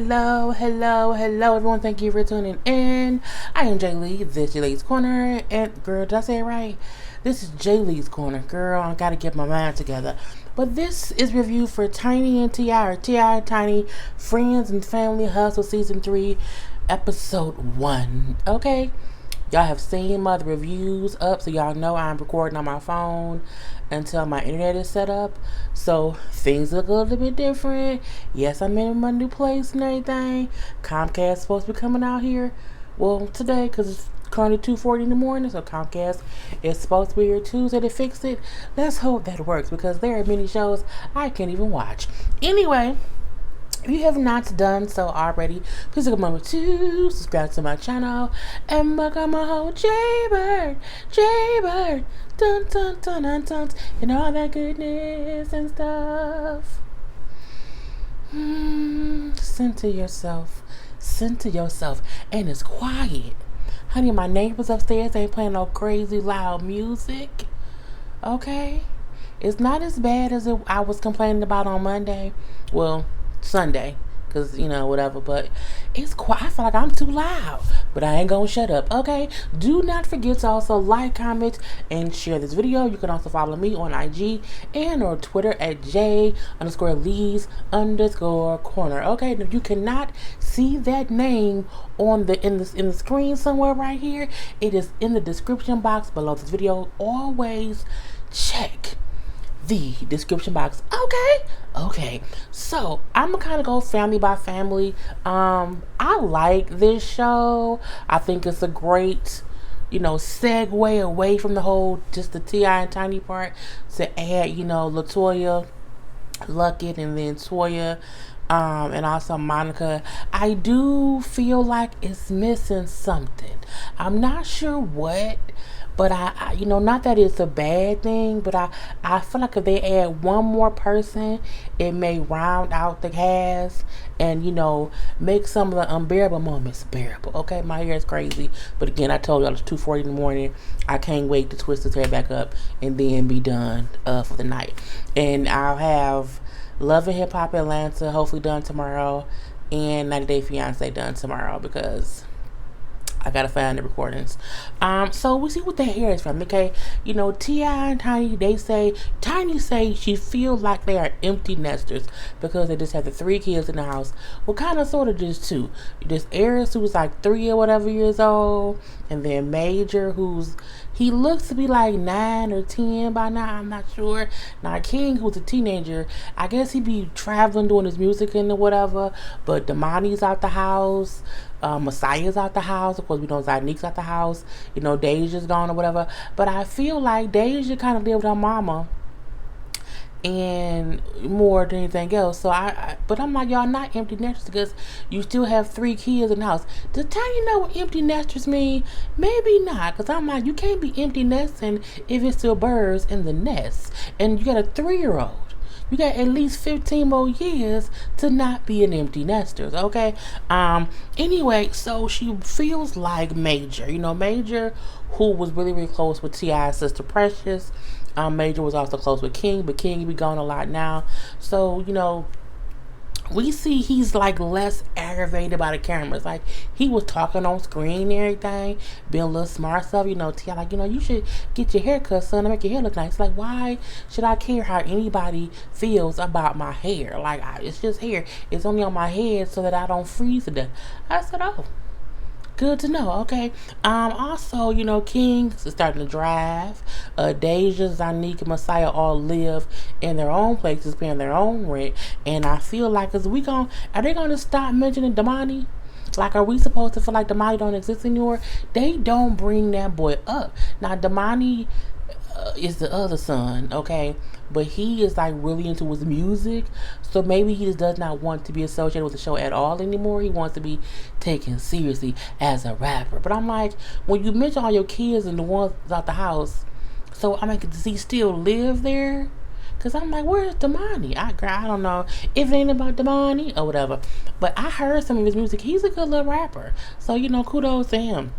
hello, everyone. Thank you for tuning in. I am JayLee. This is JLeesCorner. And, girl, did I say it right? This is JLeesCorner. Girl, I gotta get my mind together. But this is review for Tiny and T.I. or T.I. and Tiny Friends and Family Hustle Season 3, Episode 1. Okay? Y'all have seen my reviews up, so y'all know I'm recording on my phone until my internet is set up. So things look a little bit different. Yes, I'm in my new place and everything. Comcast supposed to be coming out here. Well, today, because it's currently 2:40 in the morning, so Comcast is supposed to be here Tuesday to fix it. Let's hope that works, because there are many shows I can't even watch. Anyway, if you have not done so already, please take a moment to subscribe to my channel and become a whole JayBird, dun dun dun dun dun, and all that goodness and stuff. Send to yourself, and it's quiet. Honey, my neighbors upstairs ain't playing no crazy loud music. Okay? It's not as bad as I was complaining about on Monday. Well, Sunday, because whatever, but it's quiet. I feel like I'm too loud, but I ain't gonna shut up. Okay, do not forget to also like, comment, and share this video. You can also follow me on IG and or Twitter at J_Lees_Corner. Okay, and if you cannot see that name on in the screen somewhere right here, it is in the description box below this video. Always check the description box. Okay, so I'm gonna kind of go family by family. I like this show. I think it's a great segue away from the whole just the T.I. and Tiny part to add LaToya, Luckett, and then Toya, and also Monica. I do feel like it's missing something. I'm not sure what, but I not that it's a bad thing, but I feel like if they add one more person, it may round out the cast and make some of the unbearable moments bearable. Okay, my hair is crazy, but again, I told y'all it's 2:40 in the morning. I can't wait to twist this hair back up and then be done for the night. And I'll have Love and Hip Hop Atlanta hopefully done tomorrow, and 90 Day Fiance done tomorrow, because I gotta find the recordings. So we see what the hair is from. Okay, T.I. and Tiny, Tiny say she feels like they are empty nesters because they just have the 3 kids in the house. Well, kind of, sort of, just 2. There's Aries, who's like 3 or whatever years old, and then Major, he looks to be like 9 or 10 by now. I'm not sure. Now King, who's a teenager, I guess he be traveling doing his music and whatever. But Damani's out the house. Messiah's out the house. Of course, we know Zanique's out the house. Deja's gone or whatever. But I feel like Deja kind of lived with her mama and more than anything else. So but I'm like, y'all not empty nesters because you still have 3 kids in the house. Does Tiny know what empty nesters mean? Maybe not, because I'm like, you can't be empty nesting if it's still birds in the nest, and you got a 3-year-old. You got at least 15 more years to not be an empty nester, okay? Anyway, so she feels like Major. Major, who was really, really close with T.I.'s sister Precious. Major was also close with King, but King be gone a lot now. So, we see he's like less aggravated by the cameras. Like, he was talking on screen and everything, being a little smart stuff. T.I. like, you should get your hair cut, son, to make your hair look nice. Like, why should I care how anybody feels about my hair? Like, it's just hair. It's only on my head so that I don't freeze to death. I said, oh, good to know. Okay. Also, King is starting to drive. Deja, Zanique, and Messiah all live in their own places, paying their own rent. And I feel like, are they gonna stop mentioning Damani? Like, are we supposed to feel like Damani don't exist anymore? They don't bring that boy up. Now, Damani is the other son, okay? But he is like really into his music, so maybe he just does not want to be associated with the show at all anymore. He wants to be taken seriously as a rapper. But I'm like, when you mention all your kids and the ones out the house, so I mean, does he still live there? Because I'm like, where's Damani? I don't know if it ain't about Damani or whatever, but I heard some of his music. He's a good little rapper, so kudos to him.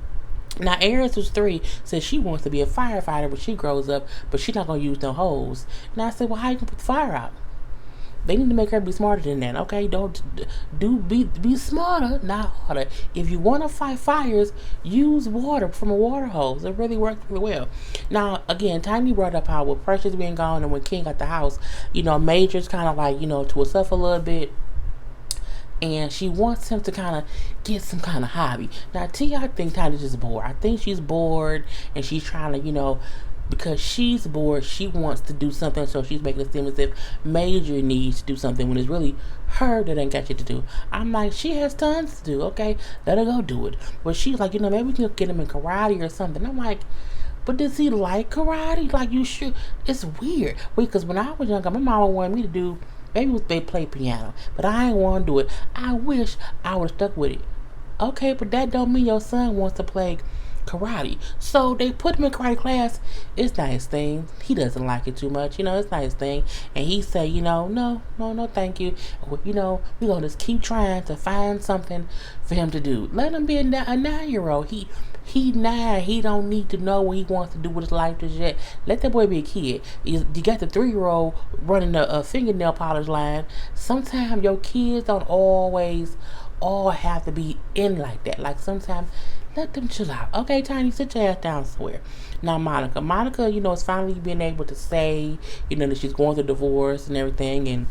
Now, Aries, who's 3, says she wants to be a firefighter when she grows up, but she's not going to use no hose. And I said, well, how you going to put the fire out? They need to make her be smarter than that. Okay, don't be smarter, not harder. If you want to fight fires, use water from a water hose. It really works really well. Now, again, Tiny brought up how with Precious being gone and when King got the house, Major's kind of like to herself a little bit, and she wants him to kind of get some kind of hobby. Now, I think Tiny's just bored. I think she's bored, and she's trying to, because she's bored, she wants to do something, so she's making it seem as if Major needs to do something when it's really her that ain't got shit to do. I'm like, she has tons to do. Okay, let her go do it. But she's like, maybe we can get him in karate or something. I'm like, but does he like karate? Like, you should. It's weird. Because when I was younger, my mama wanted me to do, maybe they play piano, but I ain't want to do it. I wish I would have stuck with it. Okay, but that don't mean your son wants to play karate. So they put him in karate class. It's not his thing. He doesn't like it too much. It's not his thing. And he say, no, thank you. We're going to just keep trying to find something for him to do. Let him be a 9-year-old. He 9. He don't need to know what he wants to do with his life just yet. Let that boy be a kid. You got the 3-year-old running a fingernail polish line. Sometimes your kids don't always all have to be in like that. Like, sometimes let them chill out. Okay, Tiny, sit your ass down somewhere. Now, Monica, is finally being able to say, that she's going through divorce and everything, and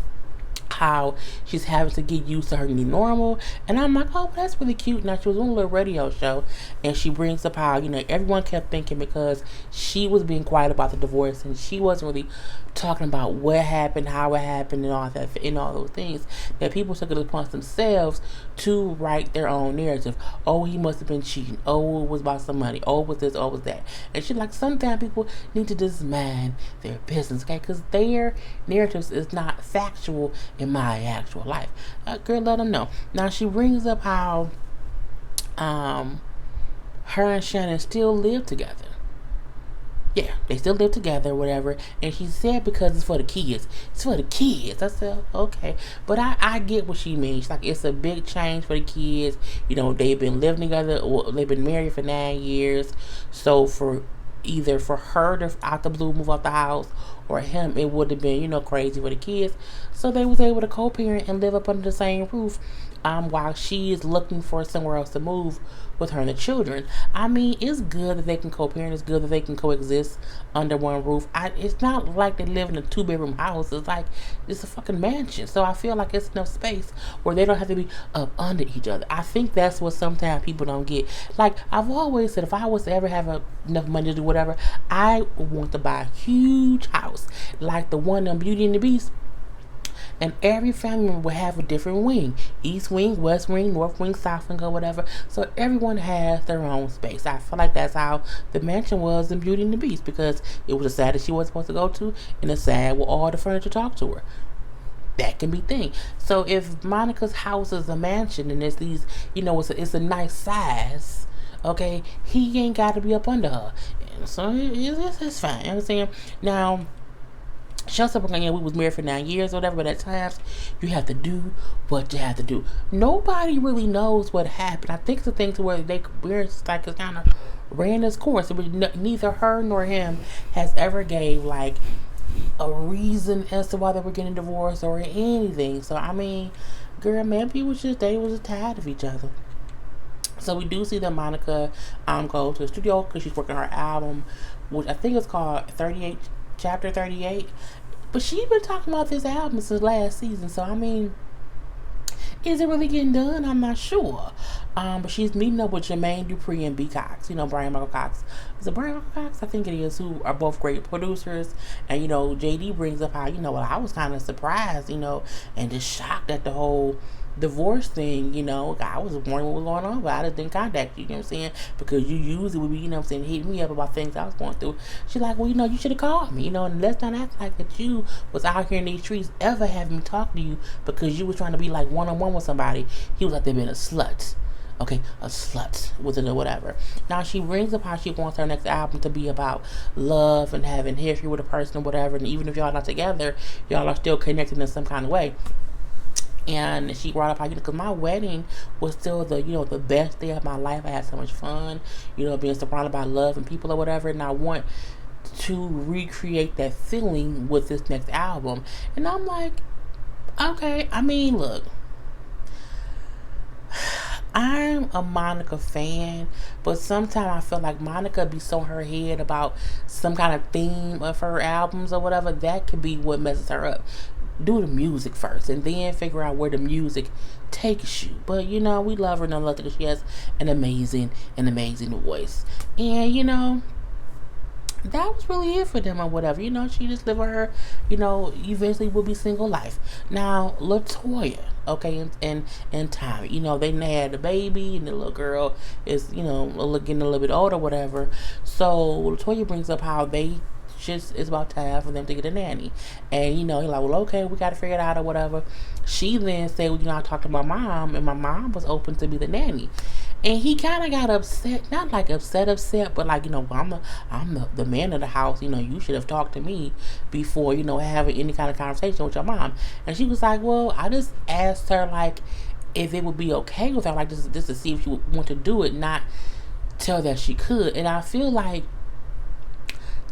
how she's having to get used to her new normal. And I'm like, oh, that's really cute. Now, she was on a little radio show, and she brings up how, everyone kept thinking because she was being quiet about the divorce, and she wasn't really talking about what happened, how it happened, and all that, and all those things, that people took it upon themselves to write their own narrative. Oh, he must have been cheating. Oh, it was about some money. Oh, it was this. Oh, it was that. And she's like, sometimes people need to just mind their business, okay? Because their narratives is not factual in my actual life. Girl, let them know. Now, she brings up how her and Shannon still live together. Yeah, they still live together, whatever. And she said because it's for the kids. It's for the kids. I said, okay. But I get what she means. Like, it's a big change for the kids. They've been living together, or they've been married for 9 years. So for her to out the blue move out the house, or him, it would have been, crazy for the kids. So they was able to co-parent and live up under the same roof, while she is looking for somewhere else to move with her and the children. I mean, it's good that they can co-parent. It's good that they can coexist under one roof. It's not like they live in a 2-bedroom house. It's like it's a fucking mansion. So I feel like it's enough space where they don't have to be up under each other. I think that's what sometimes people don't get. Like, I've always said, if I was to ever have enough money to do whatever, I want to buy a huge house like the one on Beauty and the Beast. And every family member will have a different wing. East wing, west wing, north wing, south wing, or whatever. So everyone has their own space. I feel like that's how the mansion was in Beauty and the Beast, because it was a side that she wasn't supposed to go to, and a side where all the furniture talked to her. That can be thing. So if Monica's house is a mansion and it's these, it's a nice size, okay, he ain't got to be up under her. And so it's fine. You know what I'm saying? Now, Chelsea, we was married for 9 years or whatever, but at times you have to do what you have to do. Nobody really knows what happened. I think it's a thing to where it's kind of ran its course. Neither her nor him has ever gave like a reason as to why they were getting divorced or anything. So I mean, girl, maybe it was just they was just tired of each other. So we do see that Monica go to the studio because she's working her album, which I think is called Chapter 38. But she's been talking about this album since last season. So I mean, is it really getting done? I'm not sure. But she's meeting up with Jermaine Dupri and B. Cox. Brian Michael Cox. Is it Brian Michael Cox? I think it is. Who are both great producers. And JD brings up how I was kind of surprised, and just shocked at the whole divorce thing. I was wondering what was going on, but I just didn't contact you. You know what I'm saying? Because you usually would be, hitting me up about things I was going through. She's like, well, you should have called me. And let's not act like that you was out here in these streets ever having me talk to you because you was trying to be like one-on-one with somebody. He was like, they've been a slut. Okay, a slut with it or whatever. Now she brings up how she wants her next album to be about love and having history with a person or whatever. And even if y'all not together, y'all are still connected in some kind of way. And she brought up how, because my wedding was still the, the best day of my life. I had so much fun, being surrounded by love and people or whatever. And I want to recreate that feeling with this next album. And I'm like, Okay, I mean, look, I'm a Monica fan, but sometimes I feel like Monica be so in her head about some kind of theme of her albums or whatever. That could be what messes her up. Do the music first and then figure out where the music takes you. But we love her nonetheless because she has an amazing voice. And that was really it for them or whatever. She just lived with her, eventually will be single life. Now, Latoya, okay, and Tommy, they had a baby and the little girl is, getting a little bit older, whatever. So Latoya brings up how they just it's about time for them to get a nanny. And he's like, well, okay, we got to figure it out or whatever. She then said, well, I talked to my mom, and my mom was open to be the nanny. And he kind of got upset, not like upset, but like, well, I'm the man of the house. You should have talked to me before, having any kind of conversation with your mom. And she was like, well, I just asked her, like, if it would be okay with her, like, just to see if she would want to do it, not tell that she could. And I feel like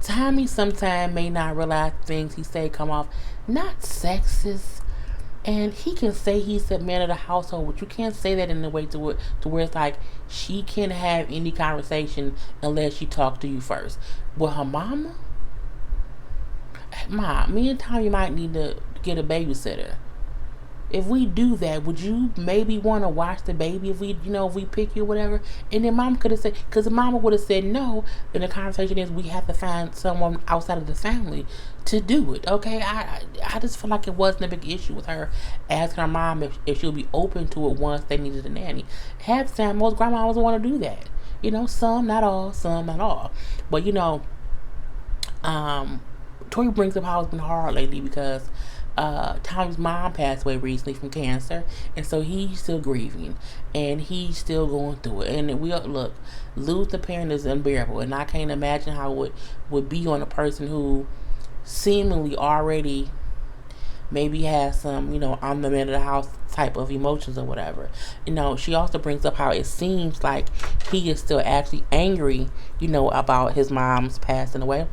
Tommy sometimes may not realize things he say come off not sexist, and he can say he's the man of the household, but you can't say that in a way to where it's like she can't have any conversation unless she talks to you first. With her mama, Mom, me and Tommy might need to get a babysitter. If we do that, would you maybe want to watch the baby if we pick you or whatever? And then mom could have said, because the mama would have said no, and the conversation is we have to find someone outside of the family to do it. Okay, I just feel like it wasn't a big issue with her asking her mom if she'll be open to it once they needed a nanny. Half the time, most grandmas want to do that. Some, not all, some, not all. But Tori brings up how it's been hard lately because Tommy's mom passed away recently from cancer, and so he's still grieving, and he's still going through it. And we look, lose the parent is unbearable, and I can't imagine how it would be on a person who seemingly already maybe has some, I'm the man of the house type of emotions or whatever. She also brings up how it seems like he is still actually angry, about his mom's passing away.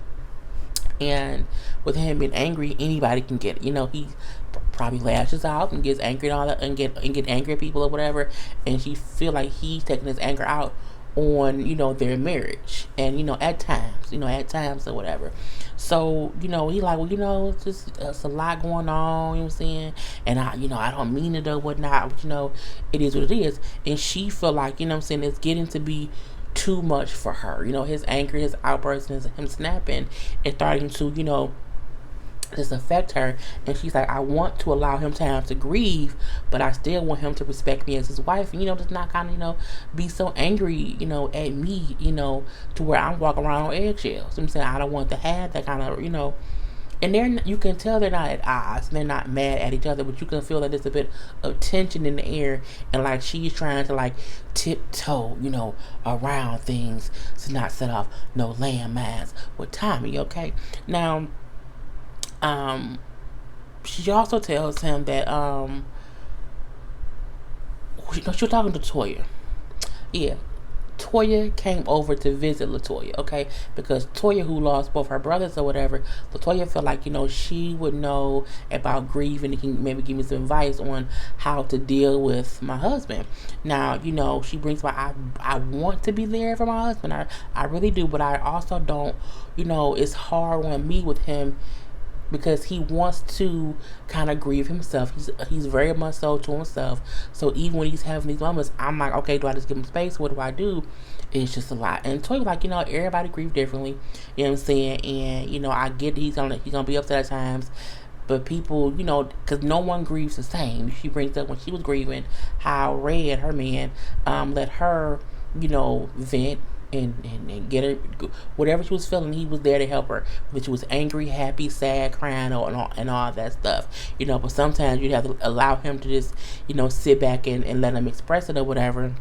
And with him being angry, anybody can get it. He probably lashes out and gets angry and all that, and get angry at people or whatever. And she feel like he's taking his anger out on their marriage, and at times or whatever. So he like, well, it's a lot going on. You know what I'm saying? And I don't mean it or whatnot. But it is what it is. And she feel like what I'm saying, it's getting to be too much for her. His anger, his outbursts, and him snapping and starting to, this affect her. And she's like, I want to allow him time to grieve, but I still want him to respect me as his wife, and just not kind of be so angry at me, to where I'm walking around on eggshells. I'm saying I don't want to have that kind of and you can tell they're not at odds. They're not mad at each other, but you can feel that there's a bit of tension in the air, and like she's trying to like tiptoe, around things to not set off no landmines with Tommy. Okay, now, she also tells him that she's talking to Toya. Yeah, Toya came over to visit Latoya, okay? Because Toya, who lost both her brothers or whatever, Latoya felt like, she would know about grieving and can maybe give me some advice on how to deal with my husband. Now, she brings up, I want to be there for my husband. I really do, but I also don't, it's hard on me with him because he wants to kind of grieve himself. He's very much so to himself. So even when he's having these moments, I'm like, okay, do I just give him space? What do I do? It's just a lot. And Toy was like, everybody grieve differently. You know what I'm saying? And I get he's gonna be upset at times. But people, because no one grieves the same. She brings up when she was grieving how Red, her man, let her, vent and get her whatever she was feeling. He was there to help her, whether she was angry, happy, sad, crying, and all that stuff. But sometimes you have to allow him to just sit back and let him express it or whatever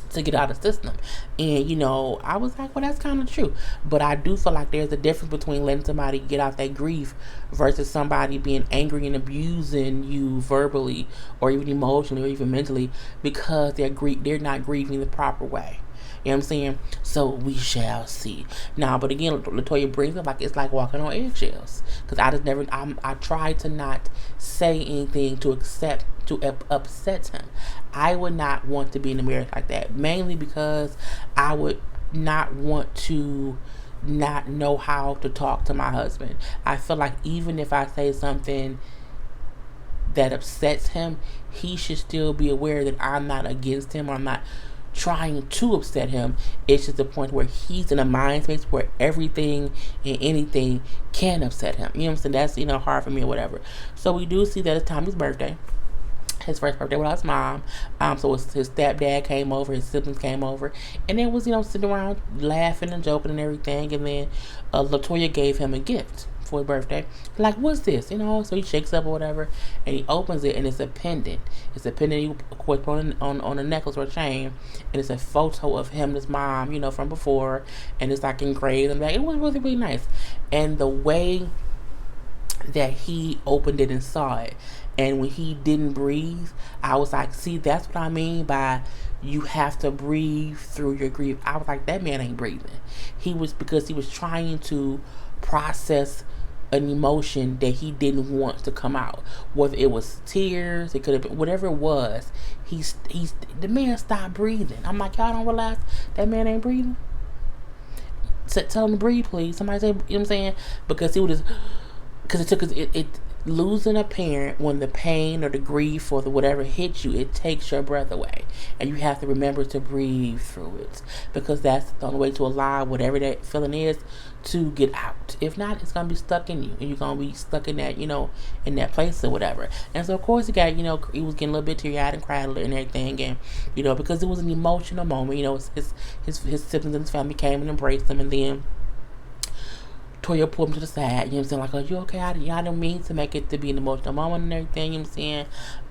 to get out of the system. And I was like, well, that's kind of true, but I do feel like there's a difference between letting somebody get out that grief versus somebody being angry and abusing you verbally or even emotionally or even mentally because they're not grieving the proper way. You know what I'm saying? So we shall see. Now, but again, Latoya brings up like it's like walking on eggshells. Because I just never, I try to not say anything to upset him. I would not want to be in a marriage like that. Mainly because I would not want to not know how to talk to my husband. I feel like even if I say something that upsets him, he should still be aware that I'm not against him, or I'm not trying to upset him. It's just a point where he's in a mind space where everything and anything can upset him. You know what I'm saying? That's, hard for me or whatever. So we do see that it's Tommy's birthday. His first birthday without his mom. So his stepdad came over, his siblings came over, and it was, sitting around laughing and joking and everything. And then Latoya gave him a gift for his birthday. Like, what's this? So he shakes up or whatever, and he opens it, and it's a pendant. It's a pendant you, of course, put on a necklace or a chain, and it's a photo of him and his mom, from before, and it's like engraved and like it was really, really nice. And the way that he opened it and saw it, and when he didn't breathe, I was like, see, that's what I mean by you have to breathe through your grief. I was like, that man ain't breathing. Because he was trying to process an emotion that he didn't want to come out. Whether it was tears, it could have been whatever it was. The man stopped breathing. I'm like, y'all don't realize that man ain't breathing? Tell him to breathe, please. Somebody say, you know what I'm saying? Because it losing a parent, when the pain or the grief or the whatever hits you, it takes your breath away, and you have to remember to breathe through it, because that's the only way to allow whatever that feeling is to get out. If not, it's gonna be stuck in you, and you're gonna be stuck in that, in that place or whatever. And so of course he got, he was getting a little bit teary-eyed and cried a little and everything, and because it was an emotional moment. His siblings and his family came and embraced him, and then Toya pulled him to the side, like, are you okay? I didn't mean to make it to be an emotional moment and everything, you know what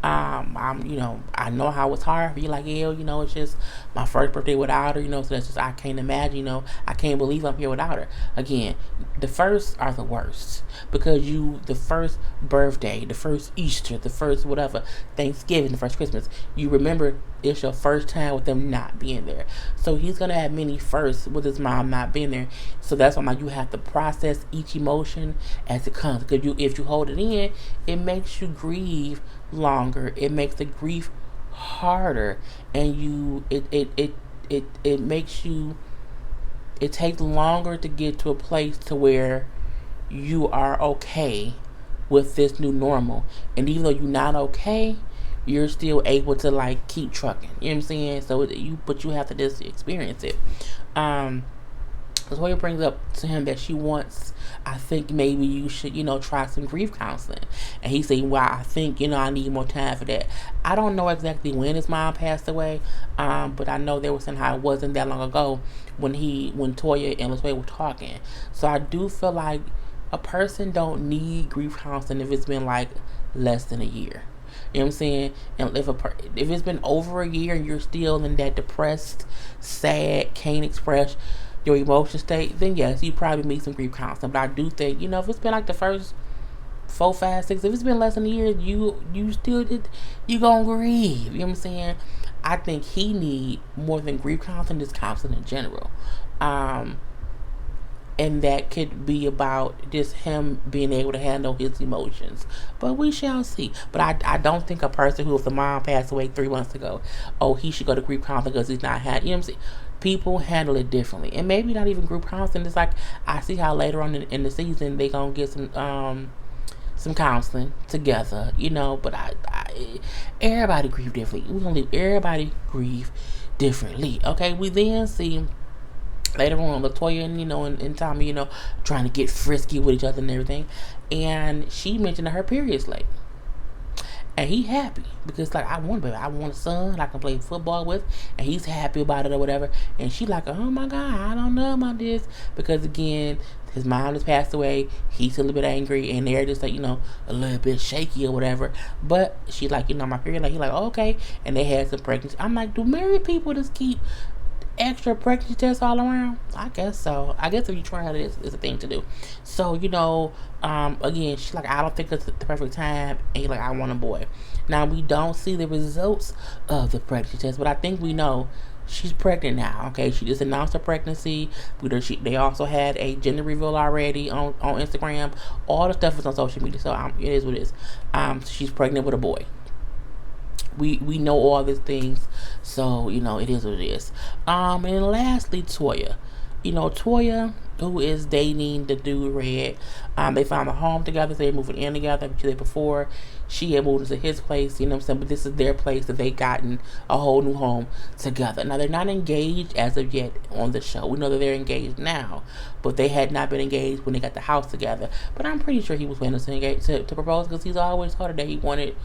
I'm saying? I know how it's hard for you, like, yeah, it's just my first birthday without her, so that's just, I can't imagine, I can't believe I'm here without her. Again, the first are the worst, because the first birthday, the first Easter, the first whatever, Thanksgiving, the first Christmas, you remember it's your first time with them not being there. So he's going to have many firsts with his mom not being there. So that's why I'm like, you have to process each emotion as it comes. Because if you hold it in, it makes you grieve longer. It makes the grief harder. And it makes you, it takes longer to get to a place to where you are okay with this new normal. And even though you're not okay, you're still able to like keep trucking. You know what I'm saying? So but you have to just experience it. Latoya brings up to him that she wants, I think maybe you should, try some grief counseling. And he said, well, I think, I need more time for that. I don't know exactly when his mom passed away, but I know they were saying how it wasn't that long ago when Toya and Latoya were talking. So I do feel like a person don't need grief counseling if it's been like less than a year. You know what I'm saying? And if it's been over a year and you're still in that depressed, sad, can't express your emotion state, then yes, you probably need some grief counseling. But I do think, if it's been like the first 4, 5, 6, if it's been less than a year, you gonna grieve. You know what I'm saying? I think he need more than grief counseling, just counseling in general. And that could be about just him being able to handle his emotions. But we shall see. But I don't think a person who, if the mom passed away 3 months ago, he should go to group counseling because he's not had, you know what I'm saying? People handle it differently. And maybe not even group counseling. It's like, I see how later on in the season, they going to get some counseling together, but everybody grieve differently. We're going to leave everybody grieve differently. Okay, we then see later on, Latoya and Tommy, trying to get frisky with each other and everything. And she mentioned that her period's late. And he happy because I want a son I can play football with, and he's happy about it or whatever. And she like, oh my God, I don't know about this, because again, his mom has passed away. He's a little bit angry, and they're just like, a little bit shaky or whatever. But she like, my period, he like, oh, okay. And they had some pregnancy. I'm like, do married people just keep extra pregnancy tests all around? I guess so. I guess if you try it, it's a thing to do. So, again, she's like, I don't think it's the perfect time. And he's like, I want a boy. Now, we don't see the results of the pregnancy test, but I think we know she's pregnant now. Okay, she just announced her pregnancy. They also had a gender reveal already on Instagram. All the stuff is on social media, so it is what it is. She's pregnant with a boy. We know all these things, so it is what it is. And lastly, Toya. Toya, who is dating the dude Red. They found a home together. So they're moving in together. Before she had moved into his place, you know what I'm saying? But this is their place that they gotten a whole new home together. Now they're not engaged as of yet on the show. We know that they're engaged now, but they had not been engaged when they got the house together. But I'm pretty sure he was planning to propose, because he's always told her that he wanted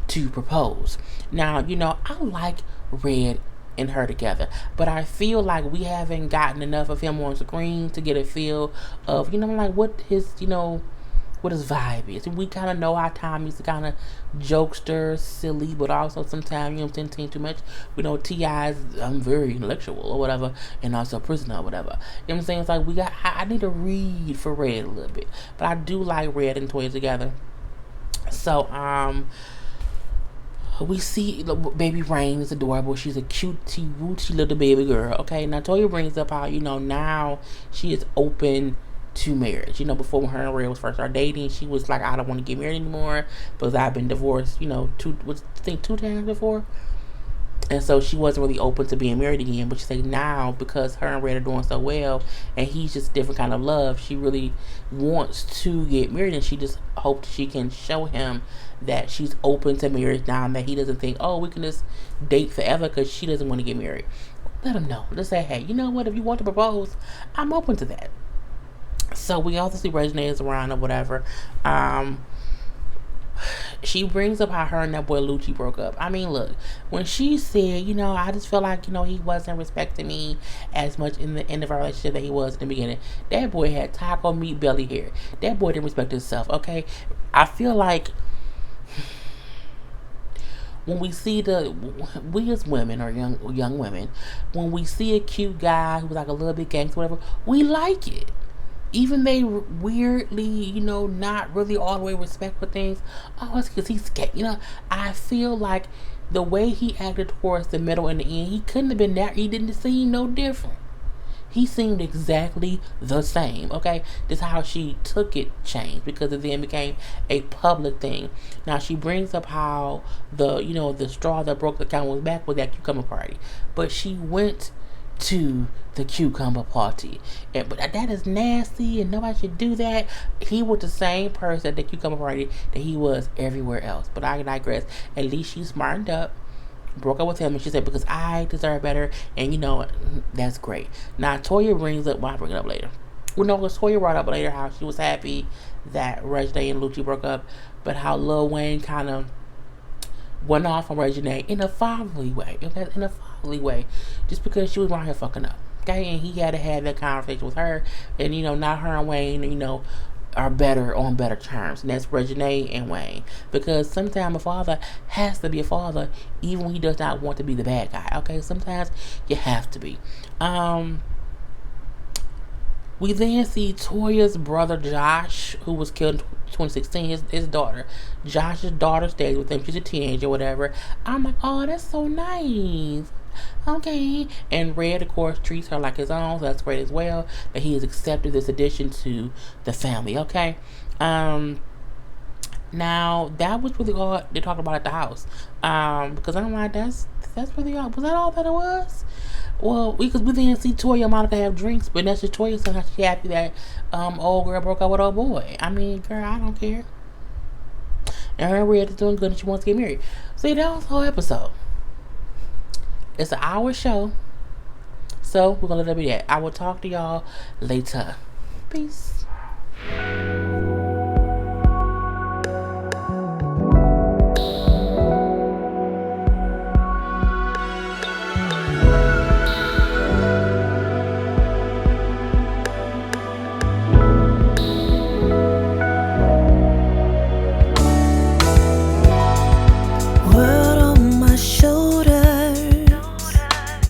to propose. Now, I like Red and her together, but I feel like we haven't gotten enough of him on screen to get a feel of, like what his vibe is. We kind of know how Tommy's the kind of jokester, silly, but also sometimes, saying too much. We know T.I.'s very intellectual or whatever, and also a prisoner or whatever. You know what I'm saying? It's like I need to read for Red a little bit, but I do like Red and Toya together. So, we see baby Rain is adorable. She's a cutie, wooty little baby girl. Okay, now Toya brings up how, now she is open to marriage. Before, when her and Red was first started dating, she was like, I don't want to get married anymore because I've been divorced, two times before. And so she wasn't really open to being married again. But she said now, because her and Red are doing so well, and he's just a different kind of love, she really wants to get married, and she just hopes she can show him that she's open to marriage now, and that he doesn't think, oh, we can just date forever, because she doesn't want to get married. Let him know. Let's say, hey, you know what? If you want to propose, I'm open to that. So we also see Reginae is around or whatever. She brings up how her and that boy Lucci broke up. I mean, look, when she said, I just feel like, he wasn't respecting me as much in the end of our relationship that he was in the beginning. That boy had taco meat belly hair. That boy didn't respect himself, okay? I feel like when we see we as women or young women, when we see a cute guy who's like a little bit gangster, whatever, we like it. Even they weirdly, not really all the way respect for things. Oh, it's because he's gay. I feel like the way he acted towards the middle and the end, he couldn't have been that. He didn't seem no different. He seemed exactly the same. Okay, this is how she took it changed, because it then became a public thing. Now she brings up how the straw that broke the camel's back was that cucumber party, but she went to the cucumber party, but that is nasty, and nobody should do that. He was the same person at the cucumber party that he was everywhere else. But I digress. At least she smartened up, broke up with him, and she said, because I deserve better, and that's great. Now Toya brings up, well, I'll bring it up later. Toya brought up later how she was happy that Reginae and Lucci broke up, but how Lil Wayne kind of went off on Reginae in a fatherly way. In a fatherly way, just because she was around here fucking up. Okay, and he had to have that conversation with her, and not her and Wayne, are better on better terms, and that's Reginae and Wayne. Because sometimes a father has to be a father, even when he does not want to be the bad guy. Okay, sometimes you have to be. We then see Toya's brother Josh, who was killed in 2016, his daughter. Josh's daughter stays with him. She's a teenager or whatever. I'm like, oh, that's so nice. Okay. And Red, of course, treats her like his own, so that's great as well, that he has accepted this addition to the family. Okay. Now, that was really all they talked about at the house. Because I'm like, that's really all. Was that all that it was? Well, because we didn't see Toya and Monica have drinks, but that's just Toya saying how she happy that old girl broke up with old boy. I mean, girl, I don't care. And her Red is doing good and she wants to get married. See, that was the whole episode. It's an hour show. So, we're going to let it be that. I will talk to y'all later. Peace.